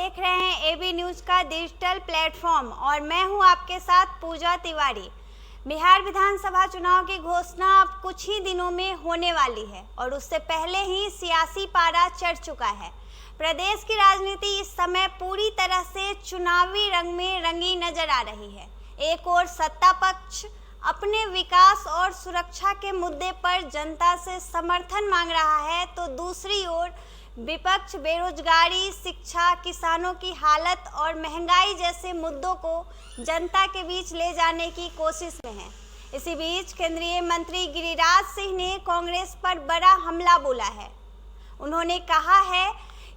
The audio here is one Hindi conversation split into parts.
देख रहे हैं एबी न्यूज का डिजिटल प्लेटफॉर्म और मैं हूं आपके साथ पूजा तिवारी। बिहार विधानसभा चुनाव की घोषणा अब कुछ ही दिनों में होने वाली है और उससे पहले ही सियासी पारा चढ़ चुका है। प्रदेश की राजनीति इस समय पूरी तरह से चुनावी रंग में रंगी नजर आ रही है। एक ओर सत्ता पक्ष अपने विकास और सुरक्षा के मुद्दे पर जनता से समर्थन मांग रहा है, तो दूसरी ओर विपक्ष बेरोजगारी, शिक्षा, किसानों की हालत और महंगाई जैसे मुद्दों को जनता के बीच ले जाने की कोशिश में है। इसी बीच केंद्रीय मंत्री गिरिराज सिंह ने कांग्रेस पर बड़ा हमला बोला है। उन्होंने कहा है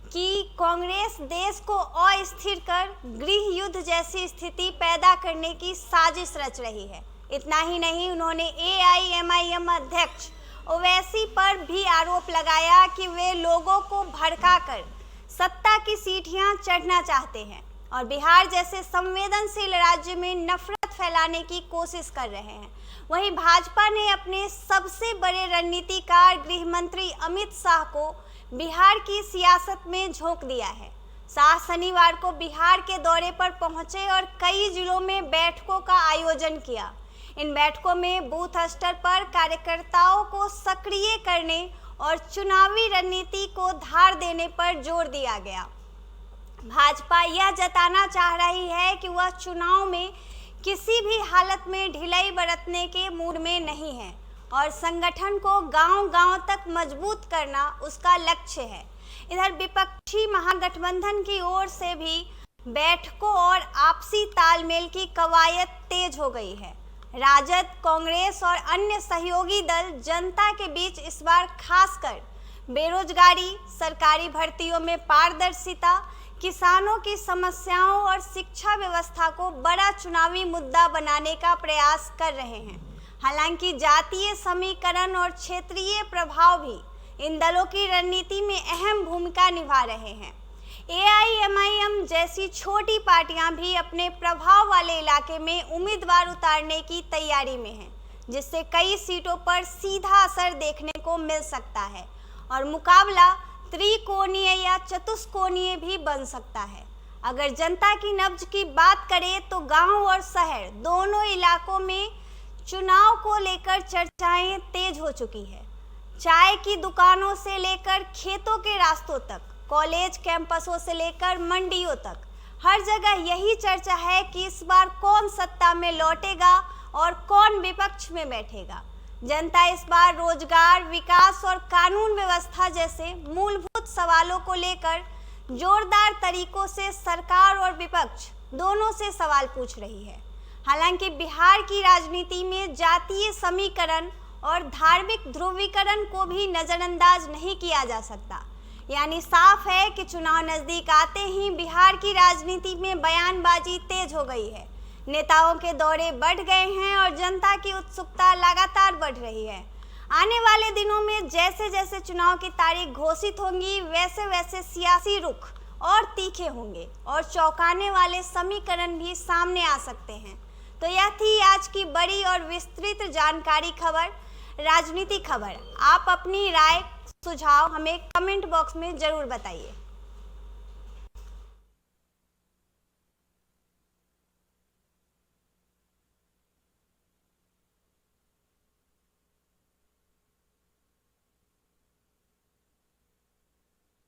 कि कांग्रेस देश को अस्थिर कर गृह युद्ध जैसी स्थिति पैदा करने की साजिश रच रही है। इतना ही नहीं, उन्होंने AIMIM अध्यक्ष ओवैसी पर भी आरोप लगाया कि वे लोगों को भड़काकर सत्ता की सीढ़ियां चढ़ना चाहते हैं और बिहार जैसे संवेदनशील राज्य में नफरत फैलाने की कोशिश कर रहे हैं। वहीं भाजपा ने अपने सबसे बड़े रणनीतिकार गृह मंत्री अमित शाह को बिहार की सियासत में झोंक दिया है। शाह शनिवार को बिहार के दौरे पर पहुंचे और कई जिलों में बैठकों का आयोजन किया। इन बैठकों में बूथ स्तर पर कार्यकर्ताओं को सक्रिय करने और चुनावी रणनीति को धार देने पर जोर दिया गया। भाजपा यह जताना चाह रही है कि वह चुनाव में किसी भी हालत में ढिलाई बरतने के मूड में नहीं है और संगठन को गांव-गांव तक मजबूत करना उसका लक्ष्य है। इधर विपक्षी महागठबंधन की ओर से भी बैठकों और आपसी तालमेल की कवायद तेज हो गई है। राजद, कांग्रेस और अन्य सहयोगी दल जनता के बीच इस बार खासकर बेरोजगारी, सरकारी भर्तियों में पारदर्शिता, किसानों की समस्याओं और शिक्षा व्यवस्था को बड़ा चुनावी मुद्दा बनाने का प्रयास कर रहे हैं। हालांकि जातीय समीकरण और क्षेत्रीय प्रभाव भी इन दलों की रणनीति में अहम भूमिका निभा रहे हैं। AIMIM जैसी छोटी पार्टियां भी अपने प्रभाव वाले इलाके में उम्मीदवार उतारने की तैयारी में हैं, जिससे कई सीटों पर सीधा असर देखने को मिल सकता है और मुकाबला त्रिकोणीय या चतुष्कोणीय भी बन सकता है। अगर जनता की नब्ज की बात करें तो गांव और शहर दोनों इलाकों में चुनाव को लेकर चर्चाएं तेज हो चुकी है। चाय की दुकानों से लेकर खेतों के रास्तों तक, कॉलेज कैंपसों से लेकर मंडियों तक, हर जगह यही चर्चा है कि इस बार कौन सत्ता में लौटेगा और कौन विपक्ष में बैठेगा। जनता इस बार रोजगार, विकास और कानून व्यवस्था जैसे मूलभूत सवालों को लेकर जोरदार तरीकों से सरकार और विपक्ष दोनों से सवाल पूछ रही है। हालांकि बिहार की राजनीति में जातीय समीकरण और धार्मिक ध्रुवीकरण को भी नजरअंदाज नहीं किया जा सकता। यानी साफ है कि चुनाव नजदीक आते ही बिहार की राजनीति में बयानबाजी तेज हो गई है। नेताओं के दौरे बढ़ गए हैं और जनता की उत्सुकता लगातार बढ़ रही है। आने वाले दिनों में जैसे जैसे चुनाव की तारीख घोषित होंगी, वैसे वैसे सियासी रुख और तीखे होंगे और चौंकाने वाले समीकरण भी सामने आ सकते हैं। तो यह थी आज की बड़ी और विस्तृत जानकारी खबर, राजनीति खबर। आप अपनी राय, सुझाव हमें कमेंट बॉक्स में जरूर बताइए।